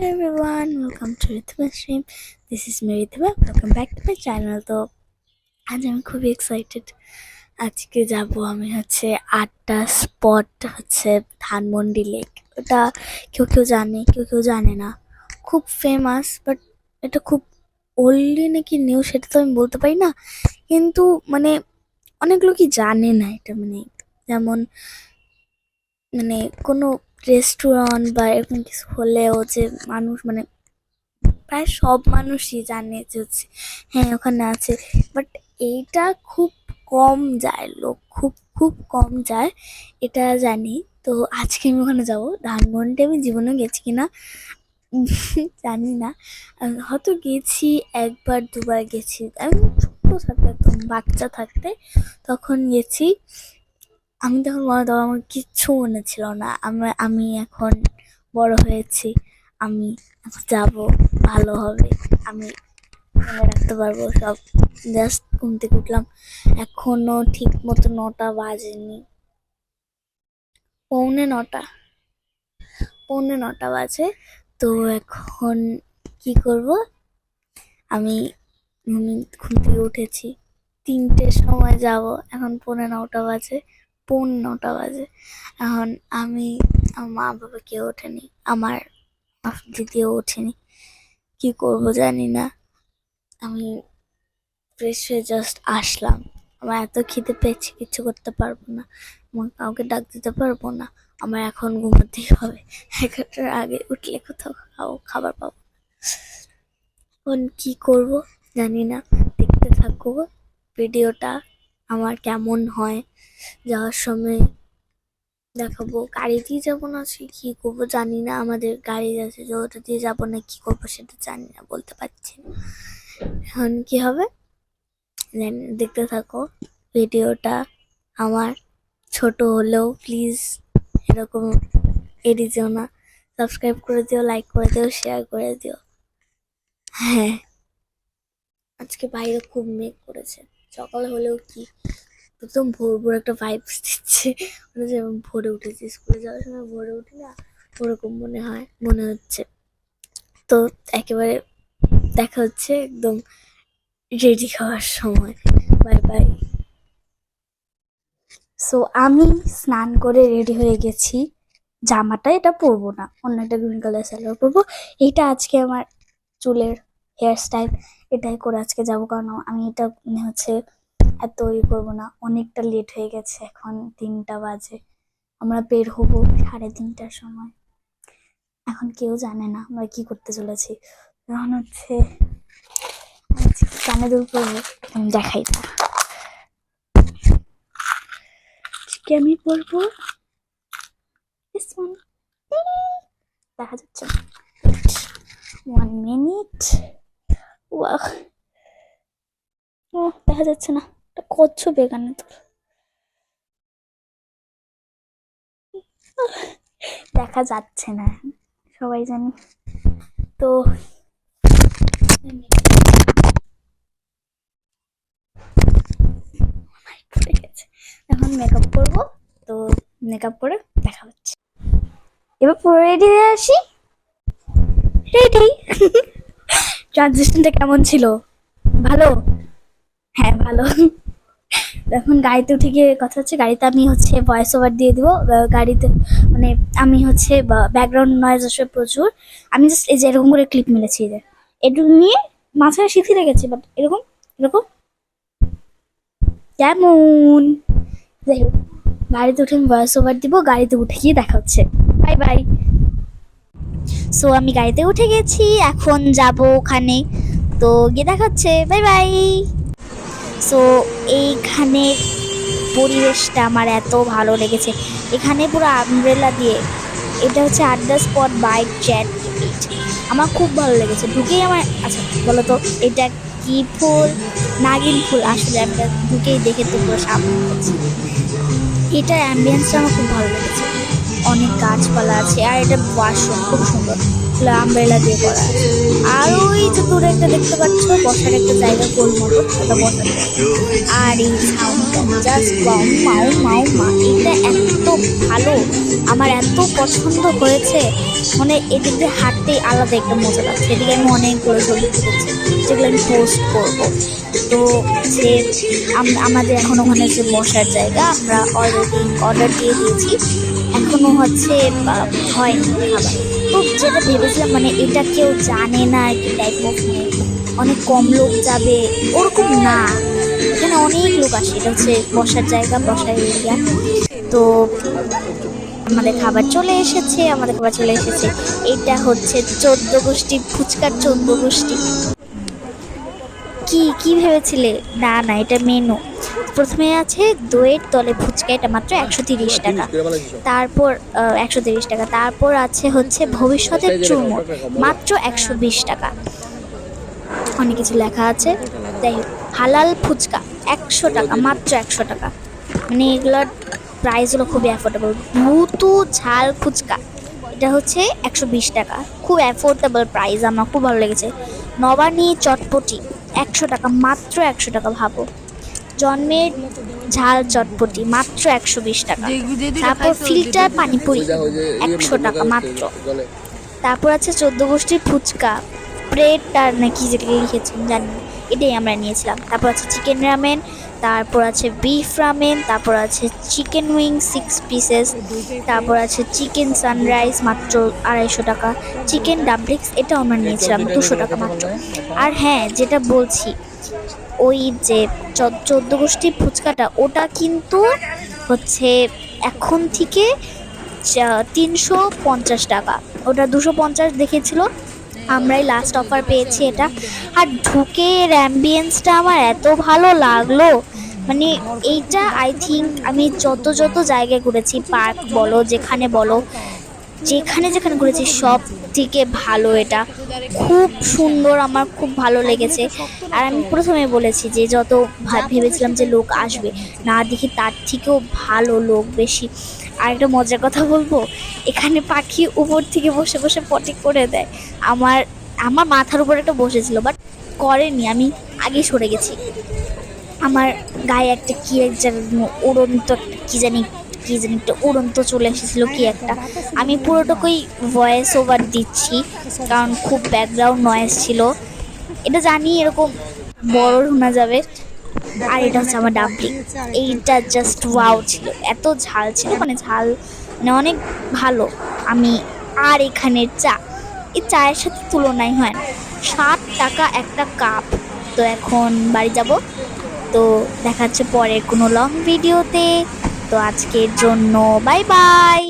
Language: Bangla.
everyone, welcome to Rhythm Stream. This is me Rhythm. Welcome back to my channel. তো আজ আমি খুবই এক্সাইটেড। আজকে যাব আমি আটটা স্পট ধানমন্ডি লেক। ওটা কেউ কেউ জানে, কেউ কেউ জানে না। খুব ফেমাস, বাট এটা খুব ওল্ডলি নাকি নিউ সেটা তো আমি বলতে পারি না। কিন্তু অনেক লোকই জানে না এটা। যেমন কোনো রেস্টুরেন্ট বা এরকম কিছু হলেও যে মানুষ প্রায় সব মানুষই জানে যে হ্যাঁ ওখানে আছে, বাট এইটা খুব কম যায়, লোক খুব খুব কম যায়, এটা জানি। তো আজকে আমি ওখানে যাবো। ধানমন্ডি আমি জীবনে গেছি কিনা জানি না, হয়তো গেছি একবার দুবার গেছি, আমি ছোট্ট থাকতে একদম বাচ্চা থাকতে তখন গেছি। আমি তখন আমার কিচ্ছু মনে ছিল না। আমি এখন বড় হয়েছি, আমি যাব, ভালো হবে, আমি মনে রাখতে পারবো সব। জাস্ট ঘুম থেকে উঠলাম, এখনো ঠিক মতো 9টা বাজেনি, পৌনে নটা বাজে। তো এখন কি করব, আমি ঘুম থেকে উঠেছি 3টের সময় যাব, এখন পৌনে নটা বাজে। এখন আমার মা বাবা কেউ ওঠেনি, আমার দিদিও ওঠেনি, কি করব জানি না। আমি ফ্রেশ হয়ে জাস্ট আসলাম, আমার এত খিদে পেয়েছে, কিছু করতে পারবো না, আমার কাউকে ডাক দিতে পারবো না, আমার এখন ঘুমাতেই হবে। 11টার আগে উঠলে কোথাও খাবার পাবো। এখন কি করব জানি না, দেখতে থাকবো ভিডিওটা আমার কেমন হয়। যাওয়ার সময় দেখাবো, গাড়ি দিয়ে যাবো না কি করবো জানি না। আমাদের গাড়ি আছে, যে ওটা দিয়ে যাবো না কি করবো সেটা জানি না, বলতে পারছি না। এখন কি হবে দেখতে থাকো ভিডিওটা আমার। ছোট হলেও প্লিজ এরকম এড়িয়ে যেও না, সাবস্ক্রাইব করে দিও, লাইক করে দিও, শেয়ার করে দিও। হ্যাঁ, আজকে বাইরে খুব মেঘ করেছে, সকালে হলেও কি একদম ভোর ভোর একটা ভাইবস দিচ্ছে, যে আমি ভোরে উঠেছি, স্কুলে যাওয়ার সময় ভোরে উঠি না, ওরকম মনে হচ্ছে। তো একেবারে দেখা হচ্ছে একদম রেডি হওয়ার সময়। Bye bye. সো আমি স্নান করে রেডি হয়ে গেছি, জামাটা এটা পরবো না, অন্য একটা গ্রিন কালার সালোয়ার পরবো। এইটা আজকে আমার চুলের হেয়ার স্টাইল, এটাই করে আজকে যাবো, কারণ আমি এটা এত করবো না, অনেকটা লেট হয়ে গেছে, এখন 3টা বাজে, আমরা বের হবো 3:30টার সময়। এখন কেউ জানে না আমরা কি করতে চলেছি। এখন কানে দুল পরবো, আমি দেখাই না কি আমি পরবো। দেখা যাচ্ছে 1 মিনিট, দেখা যাচ্ছে না, কচ্ছপ এখানে তো দেখা যাচ্ছে না, সবাই জানি তো। এখন মেকআপ করবো, তো মেকআপ করে দেখা হচ্ছে। এবার পুরো রেডি হয়ে আসি, রেডি। ট্রানজিশনটা কেমন ছিল? ভালো? হ্যাঁ ভালো। এখন গাড়িতে উঠে গিয়ে কথা হচ্ছে, গাড়িতে আমি ভয়েস ওভার দিয়ে দিব। গাড়িতে আমি ব্যাকগ্রাউন্ড নয়েজ আসবে প্রচুর। আমি জাস্ট এই যে এরকম করে ক্লিপ মিলেছি, যে এটুকু নিয়ে মাথায় শিখে রেখেছি, বাট এরকম এরকম কেমন। যাই হোক, গাড়িতে উঠে আমি ভয়েস ওভার দিব, গাড়িতে উঠে গিয়ে দেখা হচ্ছে। Bye bye. সো আমি গাড়িতে উঠে গেছি, এখন যাব ওখানে, তো গিয়ে দেখা হচ্ছে। Bye bye. সো এইখানে পরিবেশটা আমার এত ভালো লেগেছে, এখানে পুরো আমব্রেলা দিয়ে, এটা আড্ডা স্পট বাইক চ্যাট। আমার খুব ভালো লেগেছে ঢুকেই আমার। আচ্ছা বলো তো, এটা কি ফুল? নাগিন ফুল। আসলে আমি ঢুকেই দেখে তো পুরো সামনে হচ্ছে, এটার অ্যাম্বিয়েন্সটা আমার খুব ভালো লেগেছে। অনেক গাছপালা আছে, আর এটা ওয়াশরুম খুব সুন্দর, আমব্রেলা দিয়ে করা আছে। আর ওই যে দূরে একটা দেখতে পাচ্ছ বসার একটা জায়গা, গোল মতো, ওটা বসার জায়গা। আর এই সাউন্ডটা জাস্ট মাউ মাউ মাউ মা, এটা এত ভালো, আমার এত পছন্দ হয়েছে। মানে এদিক দিয়ে হাঁটতেই আলাদা একটা মজা লাগছে। এদিকে আমি অনেকগুলো ছবি তুলেছি যেগুলো আমি পোস্ট করবো। তো যে আমাদের এখন ওখানে যে বসার জায়গা, আমরা অলরেডি অর্ডার দিয়ে দিয়েছি, এখনো হচ্ছে হয়নি খাবার। তো যেটা ভেবেছিলাম মানে এটা কেউ জানে না আর কি, টাইপ অফ মানে অনেক কম লোক যাবে ওরকম না, এখানে অনেক লোক আসে, এটা হচ্ছে বসার জায়গা, বসার এরিয়া। তো আমাদের খাবার চলে এসেছে, এটা হচ্ছে 14 গোষ্ঠী ফুচকার 14 গোষ্ঠী। কি কি ভেবেছিলে? না না, এটা মেনু। প্রথমে আছে দইয়ের তলে ফুচকা, এটা মাত্র 130 টাকা। তারপর 130 টাকা। তারপর আছে হচ্ছে ভবিষ্যতের চুরমুর, মাত্র 120 টাকা। অনেক কিছু লেখা আছে। যাই হোক, হালাল ফুচকা 100 টাকা, মাত্র 100 টাকা। মানে এগুলোর প্রাইসগুলো খুবই অ্যাফোর্ডেবল। ভুতু ঝাল ফুচকা, এটা হচ্ছে 120 টাকা, খুব অ্যাফোর্ডেবল প্রাইস, আমার খুব ভালো লেগেছে। নবানী চটপটি 100 টাকা, মাত্র 100 টাকা, ভাবো। জন্মের ঝাল চটপটি মাত্র 120 টাকা। তারপর ফিল্টার পানিপুরি 100 টাকা মাত্র। তারপর আছে 14 গোষ্ঠীর ফুচকা, ব্রেড আর নাকি যেটা লিখেছেন জানি না, এটাই আমরা নিয়েছিলাম। তারপর আছে চিকেন রামেন, তারপর আছে বিফ রামেন, তারপর আছে চিকেন উইং 6 পিসেস, তারপর আছে চিকেন সানরাইজ মাত্র 250 টাকা। চিকেন ডাম্পলিংস এটাও আমরা নিয়েছিলাম 200 টাকা মাত্র। আর হ্যাঁ, যেটা বলছি, ওই যে 14 গোষ্ঠীর ফুচকাটা, ওটা কিন্তু হচ্ছে এখন থেকে 350 টাকা, ওটা 250 দেখেছিল, আমরাই লাস্ট অফার পেয়েছি এটা। আর ঢুকের অ্যাম্বিয়েন্সটা আমার এত ভালো লাগলো, মানে এইটা আই থিঙ্ক আমি যত জায়গায় ঘুরেছি, পার্ক বলো যেখানে বলো, যেখানে ঘুরেছি সব থেকে ভালো এটা, খুব সুন্দর, আমার খুব ভালো লেগেছে। আর আমি প্রথমে বলেছি যে যত ভেবেছিলাম যে লোক আসবে, না দেখি তার থেকেও ভালো লোক বেশি। আর একটা মজার কথা বলবো, এখানে পাখি উপর থেকে বসে বসে পটি করে দেয়। আমার আমার মাথার উপর একটা বসেছিল, বাট করেনি, আমি আগে সরে গেছি। আমার গায়ে একটা কি এক উড়ন্ত কি জানি একটা উড়ন্ত চলে এসেছিলো কি একটা। আমি পুরোটুকুই ভয়েস ওভার দিচ্ছি কারণ খুব ব্যাকগ্রাউন্ড নয়েজ ছিল, এটা জানি এরকম বড় শোনা যাবে। আর এটা হচ্ছে আমার ডাবলিং, এইটা জাস্ট ওয়াও ছিল, এত ঝাল ছিল, মানে ঝাল মানে অনেক ভালো। আমি আর এখানের চা, এই চায়ের সাথে তুলনাই হয় না, 60 টাকা একটা কাপ। তো এখন বাড়ি যাব, তো দেখা যাচ্ছে পরের কোনো লং ভিডিওতে। তো আজকের জন্য বাই বাই।